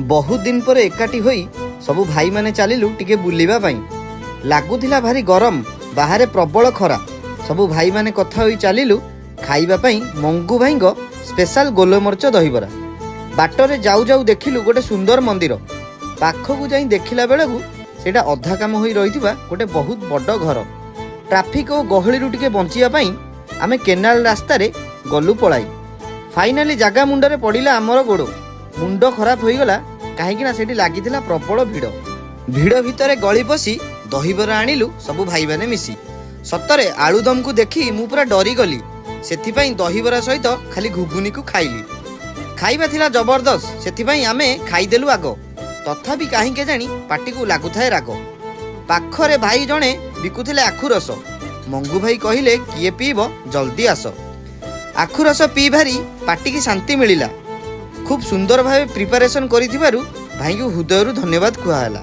बहुत दिन पर एकाठी होई सबु भाई माने चलिलु टिके बुलिबा पई। लागुथिला भारी गरम, बाहरे प्रबल खरा। सबु भाई माने कथा होई चलिलु खाइबा पई मंगू भाईंग स्पेशल गोलमरच दहीबरा। बाटरे जाऊ जाऊ देखिलु गोटे सुंदर मंदिर। पाखकु जाई देखिला बेलकु सेटा अधा काम होई रहिथिबा गोटे बहुत बड़ घर। ट्राफिक और गहळीरु टिके बंचिया पई आमे केनाल रास्ता रे गलु पळाई। फाइनाली जागा मुंडरे पड़िला आमर गोड़। मुंड खराब होईगला कहीं सेठी लागिथिला प्रबल भिड़। भिड़ भितरे गली पशी दहीबरा आनिलु सबु भाई माने मिसी। सतरे आलुदम को देखी मु पूरा डरी गली। सेथिपाई दहीबरा सहित खाली घुगुनी को खाइली। खाइबा थिला जबरदस्त, सेथिपाई आमे खाइदेलु आग। तथापि कहीं केजाणी पाटी को लागुथाए राग। पाखरे भाई जणे बिकुथिले आखु रस। मंगू भाई कहिले किए पीब जल्दी आस। आखु रस पी भारी पाटी की शांति मिलिला। खूब सुंदर भावे प्रिपारेशन करिथिबारु भाई को हृदयरु धन्यवाद कुहाला।